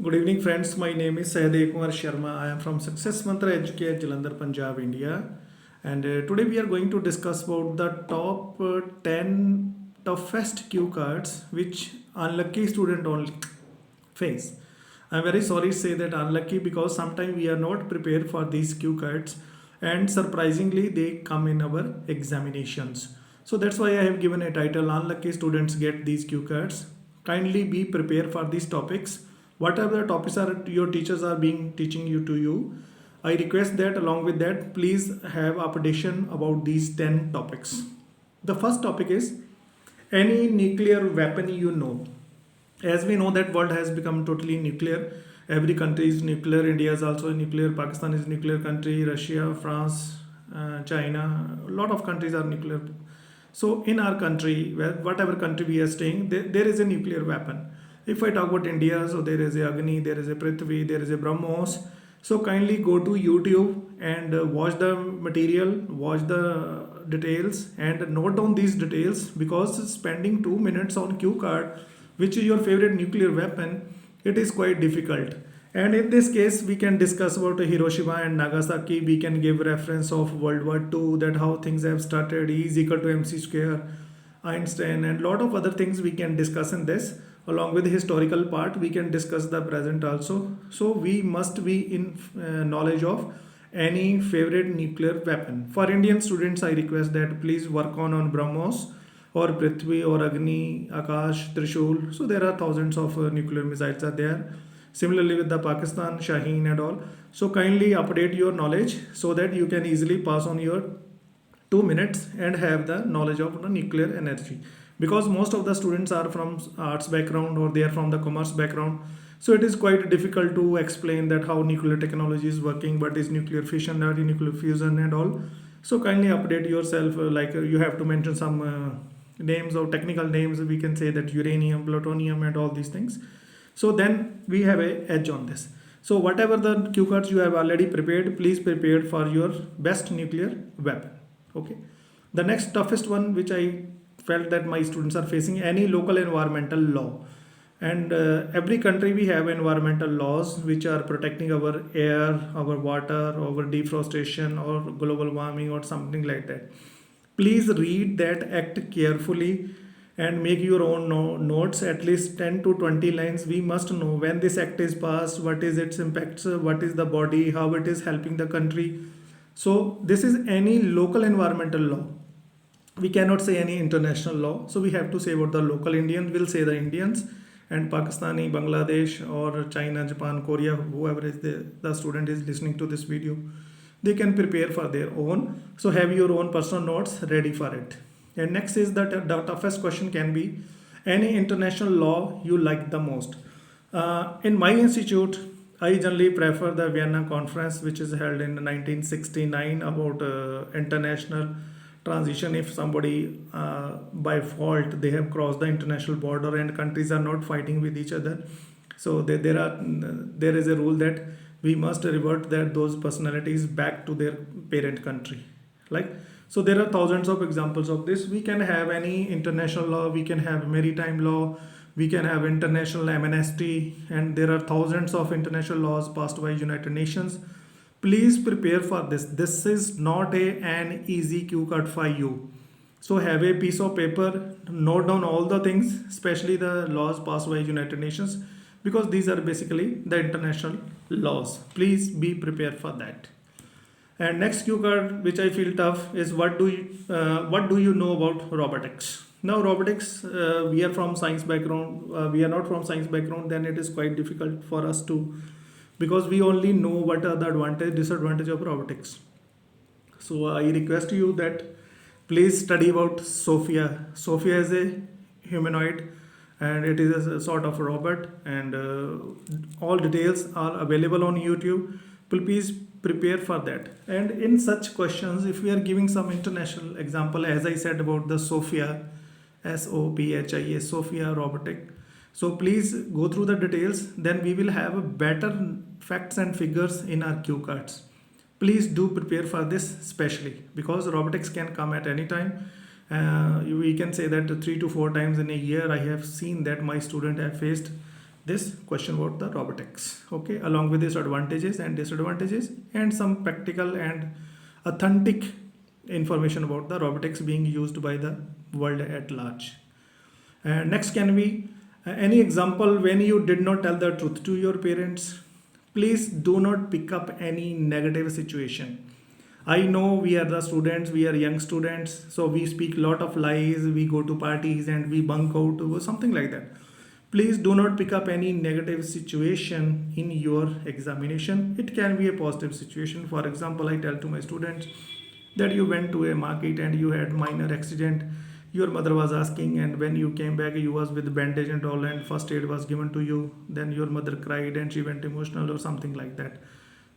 Good evening, friends. My name is Sahadev Kumar Sharma. I am from Success Mantra Educate, Jalandhar, Punjab, India. And today we are going to discuss about the top 10 toughest cue cards which unlucky student only face. I'm very sorry to say that unlucky because sometimes we are not prepared for these cue cards and surprisingly they come in our examinations. So that's why I have given a title Unlucky Students Get These Cue Cards. Kindly be prepared for these topics. Whatever the topics are your teachers are being teaching you to you, I request that along with that please have updation about these 10 topics. The first topic is any nuclear weapon you know. As we know that world has become totally nuclear. Every country is nuclear. India is also nuclear. Pakistan is nuclear country. Russia, France, China, a lot of countries are nuclear. So in our country, whatever country we are staying, there is a nuclear weapon. If I talk about India, so there is a Agni, there is a Prithvi, there is a Brahmos. So kindly go to YouTube and watch the material, watch the details and note down these details, because spending 2 minutes on cue card which is your favorite nuclear weapon, it is quite difficult. And in this case, we can discuss about Hiroshima and Nagasaki. We can give reference of World War II, that how things have started, E is equal to mc square, Einstein, and lot of other things we can discuss in this. Along with the historical part, we can discuss the present also. So we must be in knowledge of any favorite nuclear weapon. For Indian students, I request that please work on BrahMos or Prithvi or Agni, Akash, Trishul. So there are thousands of nuclear missiles are there. Similarly with the Pakistan, Shaheen and all. So kindly update your knowledge so that you can easily pass on your 2 minutes and have the knowledge of the nuclear energy. Because most of the students are from arts background or they are from the commerce background. So it is quite difficult to explain that how nuclear technology is working, what is nuclear fission, what is nuclear fusion and all. So kindly update yourself, you have to mention some names or technical names. We can say that uranium, plutonium and all these things. So then we have a edge on this. So whatever the cue cards you have already prepared, please prepare for your best nuclear weapon. Okay. The next toughest one which I felt that my students are facing, any local environmental law. And every country we have environmental laws which are protecting our air, our water, our deforestation or global warming or something like that. Please read that act carefully and make your own notes, at least 10 to 20 lines. We must know when this act is passed, what is its impacts, what is the body, how it is helping the country. So this is any local environmental law. We cannot say any international law. So we have to say what the local Indians will say, the Indians, and Pakistani, Bangladesh or China, Japan, Korea, whoever is the student is listening to this video, they can prepare for their own. So have your own personal notes ready for it. And next is that the toughest question can be any international law you like the most. In my institute, I generally prefer the Vienna Conference, which is held in 1969 about international transition. If somebody by fault they have crossed the international border and countries are not fighting with each other, so there is a rule that we must revert that those personalities back to their parent country. Like, so there are thousands of examples of this. We can have any international law, we can have maritime law, we can have international amnesty, and there are thousands of international laws passed by United Nations. Please prepare for this. This is not an easy cue card for you. So have a piece of paper, note down all the things, especially the laws passed by United Nations, because these are basically the international laws. Please be prepared for that. And next cue card which I feel tough is what do you know about robotics? Now robotics, we are from science background. We are not from science background. Then it is quite difficult for us to, because we only know what are the advantage disadvantage of robotics. So I request you that please study about Sophia. Sophia is a humanoid and it is a sort of robot, and all details are available on YouTube. Please prepare for that. And in such questions, if we are giving some international example, as I said about the Sophia, Sophia, Sophia robotic. So please go through the details, then we will have better facts and figures in our cue cards. Please do prepare for this, especially because robotics can come at any time. We can say that 3 to 4 times in a year I have seen that my student have faced this question about the robotics, okay, along with its advantages and disadvantages, and some practical and authentic information about the robotics being used by the world at large. And next can be any example when you did not tell the truth to your parents. Please do not pick up any negative situation. I know we are the students, we are young students, so we speak lot of lies, we go to parties and we bunk out or something like that. Please do not pick up any negative situation in your examination. It can be a positive situation. For example, I tell to my students that you went to a market and you had minor accident. Your mother was asking, and when you came back, you was with bandage and all, and first aid was given to you. Then your mother cried and she went emotional or something like that.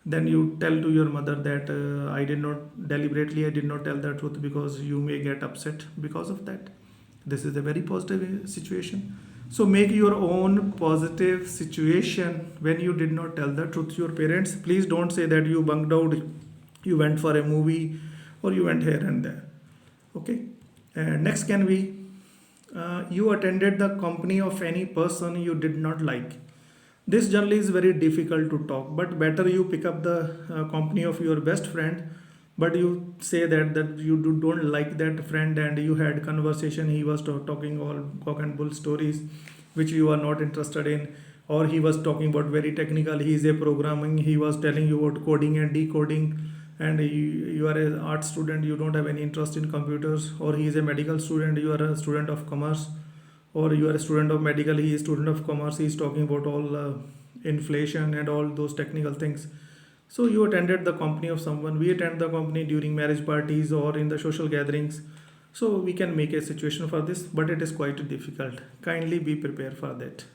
Then you tell to your mother that I did not deliberately, I did not tell the truth because you may get upset because of that. This is a very positive situation. So make your own positive situation when you did not tell the truth to your parents. Please don't say that you bunked out, you went for a movie, or you went here and there. Okay. Next can be you attended the company of any person you did not like. This generally is very difficult to talk, but better you pick up the company of your best friend, but you say that you don't like that friend and you had conversation. He was talking all cock and bull stories which you are not interested in, or he was talking about very technical. He is a programming. He was telling you about coding and decoding, and you are an art student. You don't have any interest in computers, or he is a medical student. You are a student of commerce, or you are a student of medical, he is student of commerce, he is talking about all inflation and all those technical things. So you attended the company of someone. We attend the company during marriage parties or in the social gatherings. So we can make a situation for this, but it is quite difficult. Kindly be prepared for that.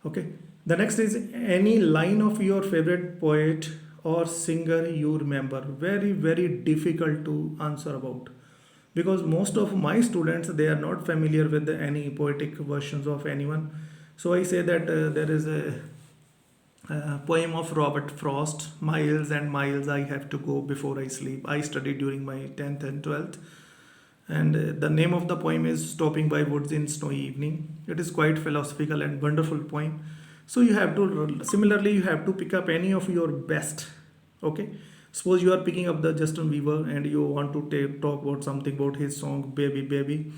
Okay. The next is any line of your favorite poet or singer you remember. Very, very difficult to answer about, because most of my students, they are not familiar with any poetic versions of anyone. So I say that there is a poem of Robert Frost, Miles and Miles I Have to Go Before I Sleep. I studied during my 10th and 12th, and the name of the poem is Stopping by Woods in Snowy Evening. It is quite philosophical and wonderful poem. So you have to, similarly, you have to pick up any of your best. Okay. Suppose you are picking up the Justin Bieber and you want to talk about something about his song Baby Baby.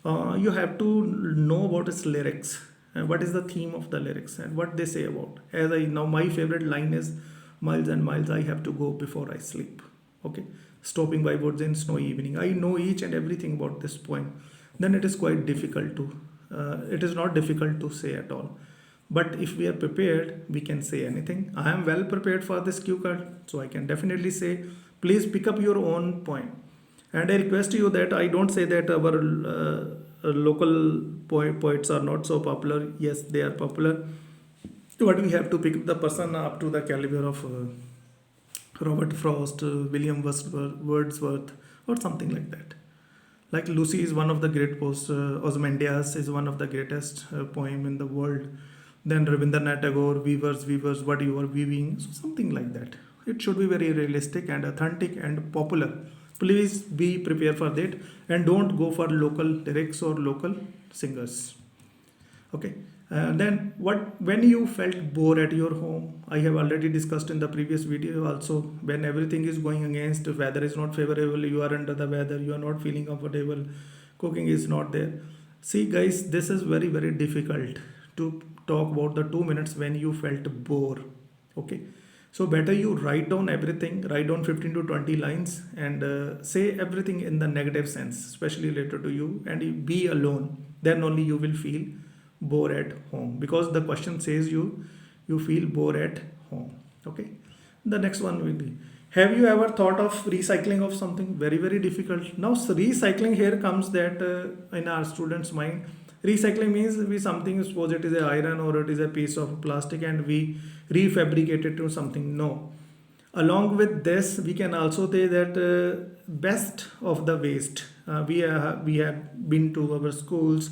You have to know about its lyrics and what is the theme of the lyrics and what they say about. As I now, my favorite line is Miles and Miles I Have to Go Before I Sleep. Okay, stopping by woods in snowy evening. I know each and everything about this poem. Then it is quite difficult to. It is not difficult to say at all. But if we are prepared, we can say anything. I am well prepared for this cue card, so I can definitely say, please pick up your own poem. And I request you that I don't say that our local poets are not so popular. Yes, they are popular. But we have to pick the person up to the caliber of Robert Frost, William Wordsworth, or something like that. Like Lucy is one of the great poets. Ozymandias is one of the greatest poem in the world. Then Rabindranath Tagore, weavers, what you are weaving, so something like that. It should be very realistic and authentic and popular. Please be prepared for that and don't go for local lyrics or local singers. Okay. Then when you felt bored at your home, I have already discussed in the previous video also. When everything is going against, weather is not favorable, you are under the weather, you are not feeling comfortable, cooking is not there. See guys, this is very, very difficult to talk about the 2 minutes when you felt bored. Okay, so better you write down everything, write down 15 to 20 lines and say everything in the negative sense, especially related to you, and you be alone. Then only you will feel bored at home, because the question says you feel bored at home. Okay, the next one will be, have you ever thought of recycling of something? Very, very difficult. Now recycling here comes that in our students mind, recycling means we something, suppose it is a iron or it is a piece of plastic and we refabricate it to something. No, along with this we can also say that best of the waste. We have been to our schools,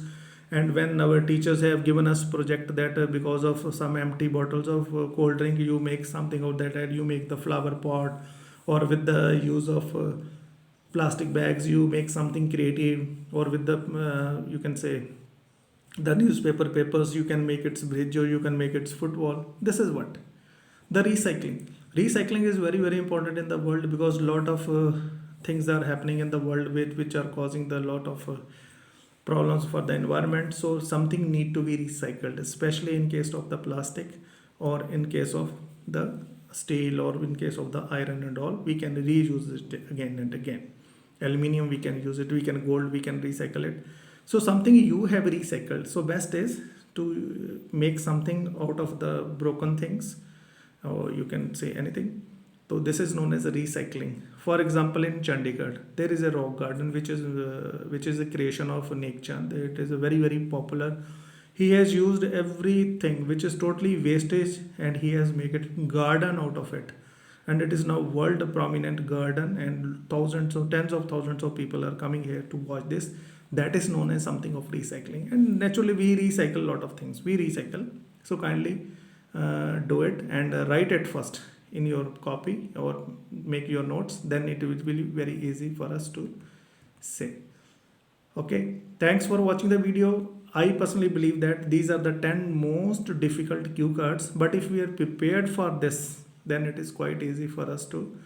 and when our teachers have given us project that because of some empty bottles of cold drink you make something out that, and you make the flower pot, or with the use of plastic bags you make something creative, or with the you can say the newspaper papers, you can make its bridge or you can make its footwall. This is what the recycling is very very important in the world, because lot of things are happening in the world which are causing the lot of problems for the environment. So something need to be recycled, especially in case of the plastic, or in case of the steel, or in case of the iron and all, we can reuse it again and again. Aluminium, we can use it, we can gold, we can recycle it. So something you have recycled, so best is to make something out of the broken things, or you can say anything. So this is known as a recycling. For example, in Chandigarh, there is a rock garden which is a creation of Nek Chand. It is a very very popular. He has used everything which is totally wastage, and he has made it garden out of it, and it is now world prominent garden, and thousands of tens of thousands of people are coming here to watch this. That is known as something of recycling. And naturally we recycle a lot of things, we recycle. So kindly do it, and write it first in your copy or make your notes, then it will be very easy for us to say. Okay, thanks for watching the video. I personally believe that these are the 10 most difficult cue cards, but if we are prepared for this, then it is quite easy for us to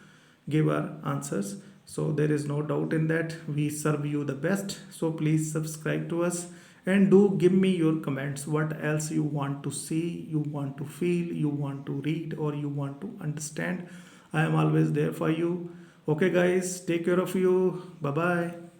give our answers. So there is no doubt in that. We serve you the best. So please subscribe to us, and do give me your comments. What else you want to see, you want to feel, you want to read, or you want to understand. I am always there for you. Okay, guys, take care of you. Bye bye.